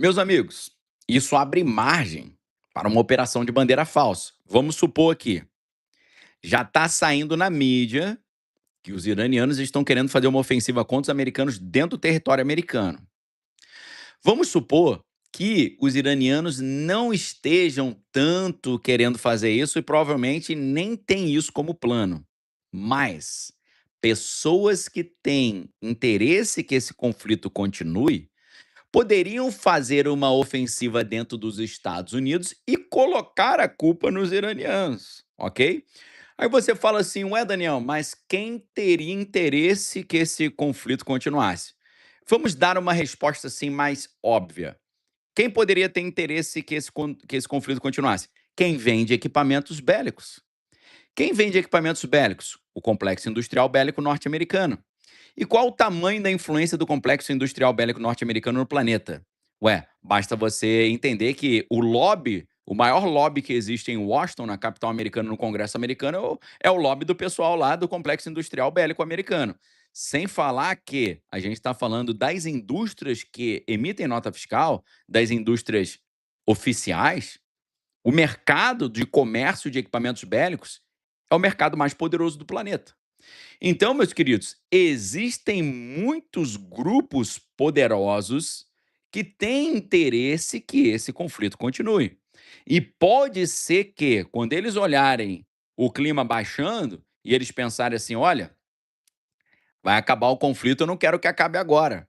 Meus amigos, isso abre margem para uma operação de bandeira falsa. Vamos supor aqui, já está saindo na mídia que os iranianos estão querendo fazer uma ofensiva contra os americanos dentro do território americano. Vamos supor que os iranianos não estejam tanto querendo fazer isso e provavelmente nem tem isso como plano. Mas pessoas que têm interesse que esse conflito continue poderiam fazer uma ofensiva dentro dos Estados Unidos e colocar a culpa nos iranianos, ok? Aí você fala assim, ué, Daniel, mas quem teria interesse que esse conflito continuasse? Vamos dar uma resposta assim mais óbvia. Quem poderia ter interesse que esse conflito continuasse? Quem vende equipamentos bélicos. Quem vende equipamentos bélicos? O complexo industrial bélico norte-americano. E qual o tamanho da influência do complexo industrial bélico norte-americano no planeta? Ué, basta você entender que o maior lobby que existe em Washington, na capital americana, no Congresso americano, é o lobby do pessoal lá do complexo industrial bélico americano. Sem falar que a gente está falando das indústrias que emitem nota fiscal, das indústrias oficiais, o mercado de comércio de equipamentos bélicos é o mercado mais poderoso do planeta. Então, meus queridos, existem muitos grupos poderosos que têm interesse que esse conflito continue. E pode ser que, quando eles olharem o clima baixando e eles pensarem assim: olha, vai acabar o conflito, eu não quero que acabe agora.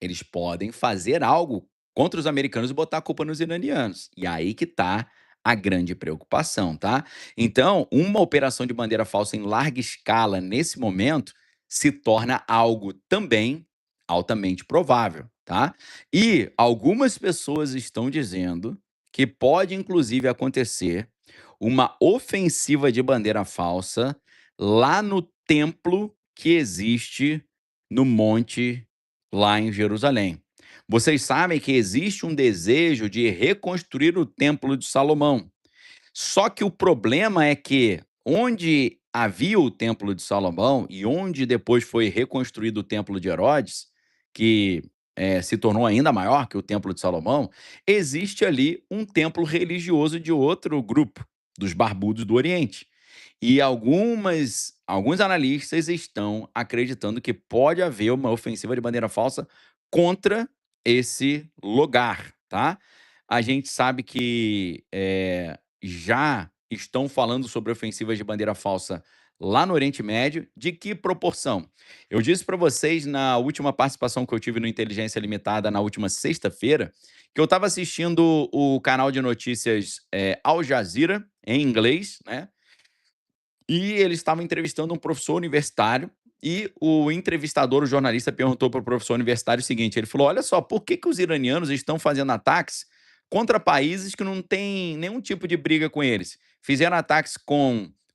Eles podem fazer algo contra os americanos e botar a culpa nos iranianos. E aí que está a grande preocupação, tá? Então, uma operação de bandeira falsa em larga escala nesse momento se torna algo também altamente provável, tá? E algumas pessoas estão dizendo que pode inclusive acontecer uma ofensiva de bandeira falsa lá no templo que existe no monte lá em Jerusalém. Vocês sabem que existe um desejo de reconstruir o Templo de Salomão. Só que o problema é que onde havia o Templo de Salomão e onde depois foi reconstruído o Templo de Herodes, que se tornou ainda maior que o Templo de Salomão, existe ali um templo religioso de outro grupo, dos barbudos do Oriente. E alguns analistas estão acreditando que pode haver uma ofensiva de bandeira falsa contra esse lugar, tá? A gente sabe que já estão falando sobre ofensivas de bandeira falsa lá no Oriente Médio. De que proporção? Eu disse para vocês na última participação que eu tive no Inteligência Limitada, na última sexta-feira, que eu estava assistindo o canal de notícias Al Jazeera, em inglês, né? E eles estavam entrevistando um professor universitário e o entrevistador, o jornalista, perguntou para o professor universitário o seguinte: ele falou, olha só, por que os iranianos estão fazendo ataques contra países que não têm nenhum tipo de briga com eles? Fizeram ataques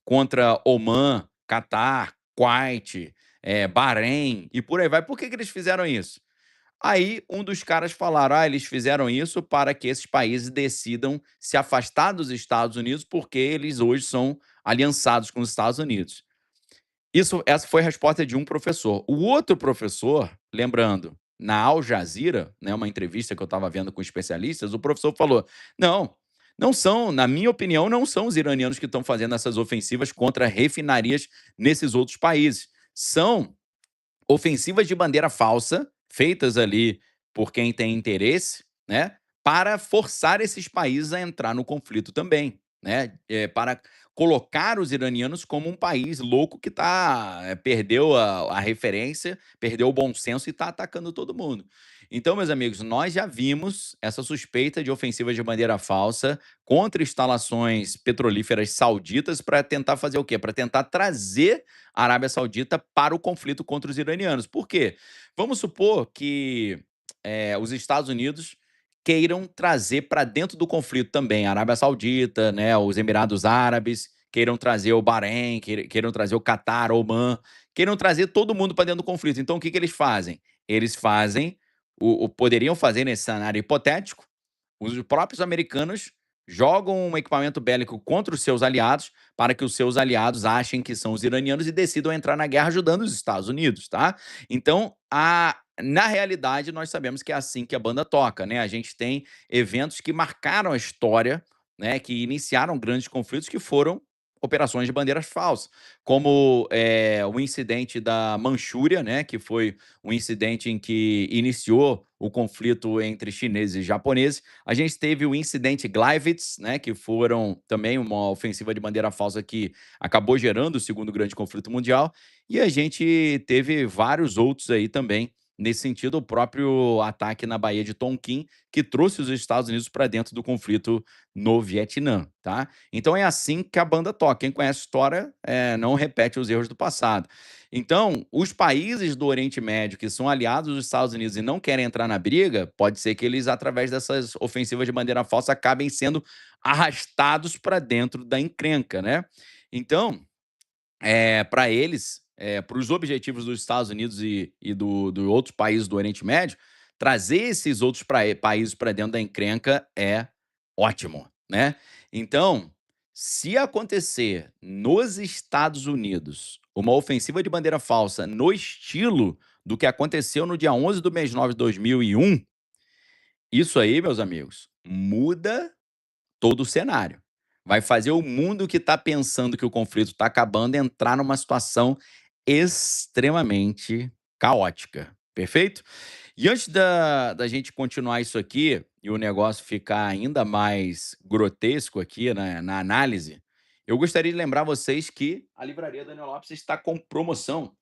contra Omã, Catar, Kuwait, Bahrein e por aí vai. Por que eles fizeram isso? Aí um dos caras falaram: eles fizeram isso para que esses países decidam se afastar dos Estados Unidos, porque eles hoje são aliançados com os Estados Unidos. Essa foi a resposta de um professor. O outro professor, lembrando, na Al Jazeera, né, uma entrevista que eu estava vendo com especialistas, o professor falou: não, não são, na minha opinião, não são os iranianos que estão fazendo essas ofensivas contra refinarias nesses outros países. São ofensivas de bandeira falsa, feitas ali por quem tem interesse, né, para forçar esses países a entrar no conflito também, né, para colocar os iranianos como um país louco que perdeu a referência, perdeu o bom senso e está atacando todo mundo. Então, meus amigos, nós já vimos essa suspeita de ofensiva de bandeira falsa contra instalações petrolíferas sauditas para tentar fazer o quê? Para tentar trazer a Arábia Saudita para o conflito contra os iranianos. Por quê? Vamos supor que os Estados Unidos queiram trazer para dentro do conflito também a Arábia Saudita, né, os Emirados Árabes, queiram trazer o Bahrein, queiram trazer o Catar, o Oman, queiram trazer todo mundo para dentro do conflito. Então, o que eles fazem? Eles fazem, poderiam fazer nesse cenário hipotético, os próprios americanos jogam um equipamento bélico contra os seus aliados para que os seus aliados achem que são os iranianos e decidam entrar na guerra ajudando os Estados Unidos, tá? Então, na realidade, nós sabemos que é assim que a banda toca, né? A gente tem eventos que marcaram a história, né? Que iniciaram grandes conflitos que foram operações de bandeiras falsas, como o incidente da Manchúria, né? Que foi um incidente em que iniciou o conflito entre chineses e japoneses. A gente teve o incidente Gleiwitz, né? Que foram também uma ofensiva de bandeira falsa que acabou gerando o segundo grande conflito mundial. E a gente teve vários outros aí também. Nesse sentido, o próprio ataque na Baía de Tonkin, que trouxe os Estados Unidos para dentro do conflito no Vietnã, tá? Então é assim que a banda toca. Quem conhece a história não repete os erros do passado. Então, os países do Oriente Médio que são aliados dos Estados Unidos e não querem entrar na briga, pode ser que eles, através dessas ofensivas de bandeira falsa, acabem sendo arrastados para dentro da encrenca, né? Então, para eles, para os objetivos dos Estados Unidos e do outros países do Oriente Médio, trazer esses outros países para dentro da encrenca é ótimo, né? Então, se acontecer nos Estados Unidos uma ofensiva de bandeira falsa no estilo do que aconteceu no dia 11 do mês 9 de 2001, isso aí, meus amigos, muda todo o cenário. Vai fazer o mundo que está pensando que o conflito está acabando entrar numa situação extremamente caótica, perfeito? E antes da gente continuar isso aqui e o negócio ficar ainda mais grotesco aqui na análise, eu gostaria de lembrar vocês que a Livraria Daniel Lopes está com promoção.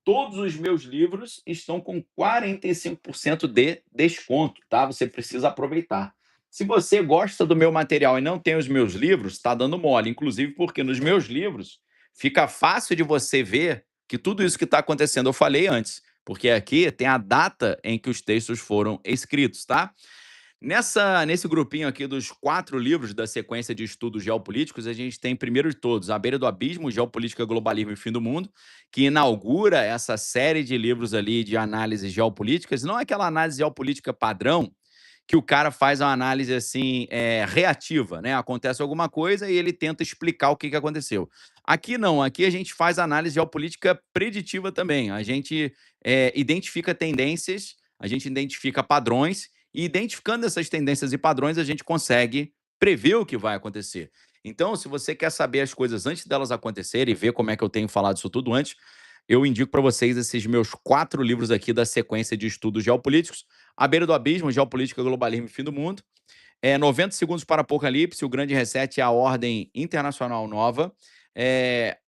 Todos os meus livros estão com 45% de desconto, tá? Você precisa aproveitar. Se você gosta do meu material e não tem os meus livros, está dando mole. Inclusive porque nos meus livros fica fácil de você ver que tudo isso que está acontecendo eu falei antes. Porque aqui tem a data em que os textos foram escritos, tá? Nesse grupinho aqui dos 4 livros da sequência de estudos geopolíticos, a gente tem, primeiro de todos, A Beira do Abismo, Geopolítica, Globalismo e Fim do Mundo, que inaugura essa série de livros ali de análises geopolíticas. Não é aquela análise geopolítica padrão, que o cara faz uma análise assim, reativa, né? Acontece alguma coisa e ele tenta explicar o que aconteceu. Aqui não, aqui a gente faz análise geopolítica preditiva também. A gente identifica tendências, a gente identifica padrões, e identificando essas tendências e padrões, a gente consegue prever o que vai acontecer. Então, se você quer saber as coisas antes delas acontecerem e ver como é que eu tenho falado isso tudo antes, eu indico para vocês esses meus 4 livros aqui da sequência de estudos geopolíticos. A Beira do Abismo, Geopolítica, Globalismo e Fim do Mundo. 90 Segundos para Apocalipse, O Grande Reset e a Ordem Internacional Nova.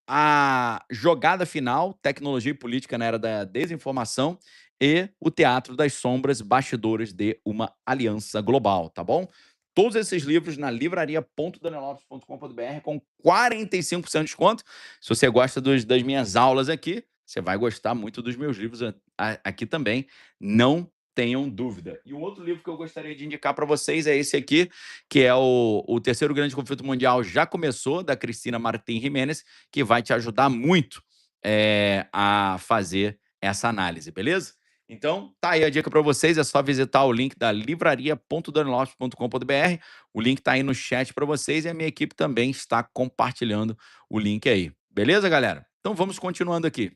A Jogada Final, Tecnologia e Política na Era da Desinformação. E O Teatro das Sombras, Bastidores de uma Aliança Global, tá bom? Todos esses livros na livraria.danielopes.com.br com 45% de desconto. Se você gosta das minhas aulas aqui, você vai gostar muito dos meus livros aqui também. Não tenham dúvida. E um outro livro que eu gostaria de indicar para vocês é esse aqui, que é o Terceiro Grande Conflito Mundial Já Começou, da Cristina Martim Jimenez, que vai te ajudar muito a fazer essa análise, beleza? Então, tá aí a dica para vocês, é só visitar o link da livraria.danielopes.com.br. O link tá aí no chat para vocês e a minha equipe também está compartilhando o link aí. Beleza, galera? Então vamos continuando aqui.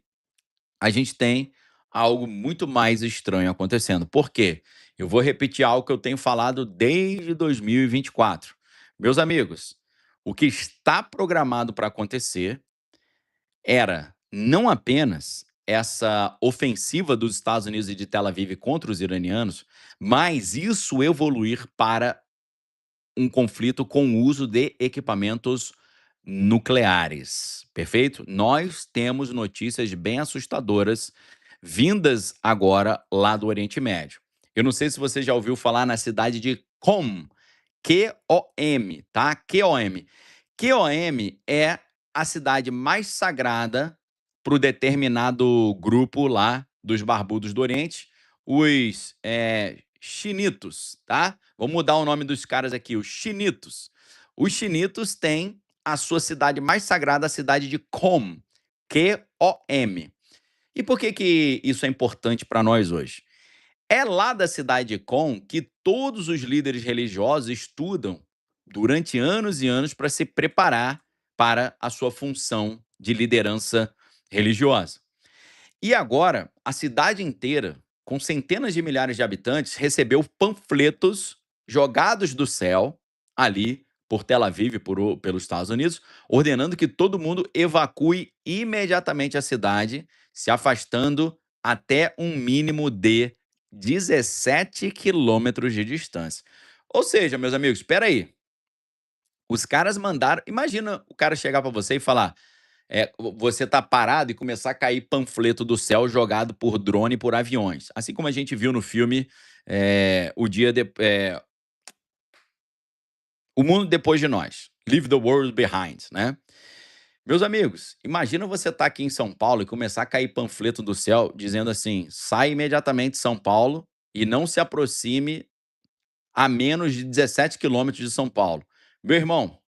A gente tem algo muito mais estranho acontecendo. Por quê? Eu vou repetir algo que eu tenho falado desde 2024. Meus amigos, o que está programado para acontecer era não apenas essa ofensiva dos Estados Unidos e de Tel Aviv contra os iranianos, mas isso evoluir para um conflito com o uso de equipamentos nucleares, perfeito? Nós temos notícias bem assustadoras vindas agora lá do Oriente Médio. Eu não sei se você já ouviu falar na cidade de Qom, Q-O-M, tá? Q-O-M. Q-O-M é a cidade mais sagrada para o determinado grupo lá dos barbudos do Oriente, os Chinitos, tá? Vou mudar o nome dos caras aqui, os Chinitos. Os Chinitos têm a sua cidade mais sagrada, a cidade de Qom, Q-O-M. E por que que isso é importante para nós hoje? É lá da cidade de Qom que todos os líderes religiosos estudam durante anos e anos para se preparar para a sua função de liderança religiosa. E agora, a cidade inteira com centenas de milhares de habitantes, recebeu panfletos jogados do céu, ali por Tel Aviv, pelos Estados Unidos, ordenando que todo mundo evacue imediatamente a cidade, se afastando até um mínimo de 17 quilômetros de distância. Ou seja, meus amigos, espera aí. Os caras mandaram. Imagina o cara chegar para você e falar: você tá parado e começar a cair panfleto do céu jogado por drone e por aviões. Assim como a gente viu no filme O Dia de, O Mundo Depois de Nós. Leave the World Behind, né? Meus amigos, imagina você estar aqui em São Paulo e começar a cair panfleto do céu dizendo assim: sai imediatamente de São Paulo e não se aproxime a menos de 17 quilômetros de São Paulo. Meu irmão,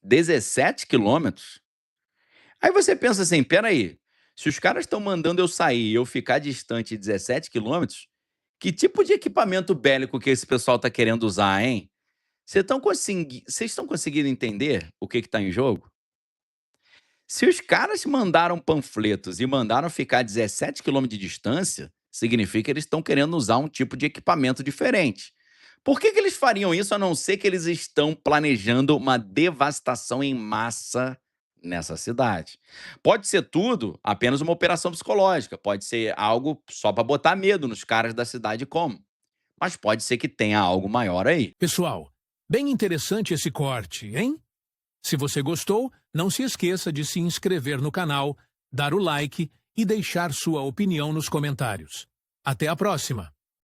17 quilômetros? Aí você pensa assim: peraí, se os caras estão mandando eu sair e eu ficar distante 17 quilômetros, que tipo de equipamento bélico que esse pessoal está querendo usar, hein? Vocês estão conseguindo entender o que está em jogo? Se os caras mandaram panfletos e mandaram ficar 17 quilômetros de distância, significa que eles estão querendo usar um tipo de equipamento diferente. Por que eles fariam isso, a não ser que eles estão planejando uma devastação em massa nessa cidade? Pode ser tudo apenas uma operação psicológica, pode ser algo só para botar medo nos caras da cidade como. Mas pode ser que tenha algo maior aí. Pessoal, bem interessante esse corte, hein? Se você gostou, não se esqueça de se inscrever no canal, dar o like e deixar sua opinião nos comentários. Até a próxima!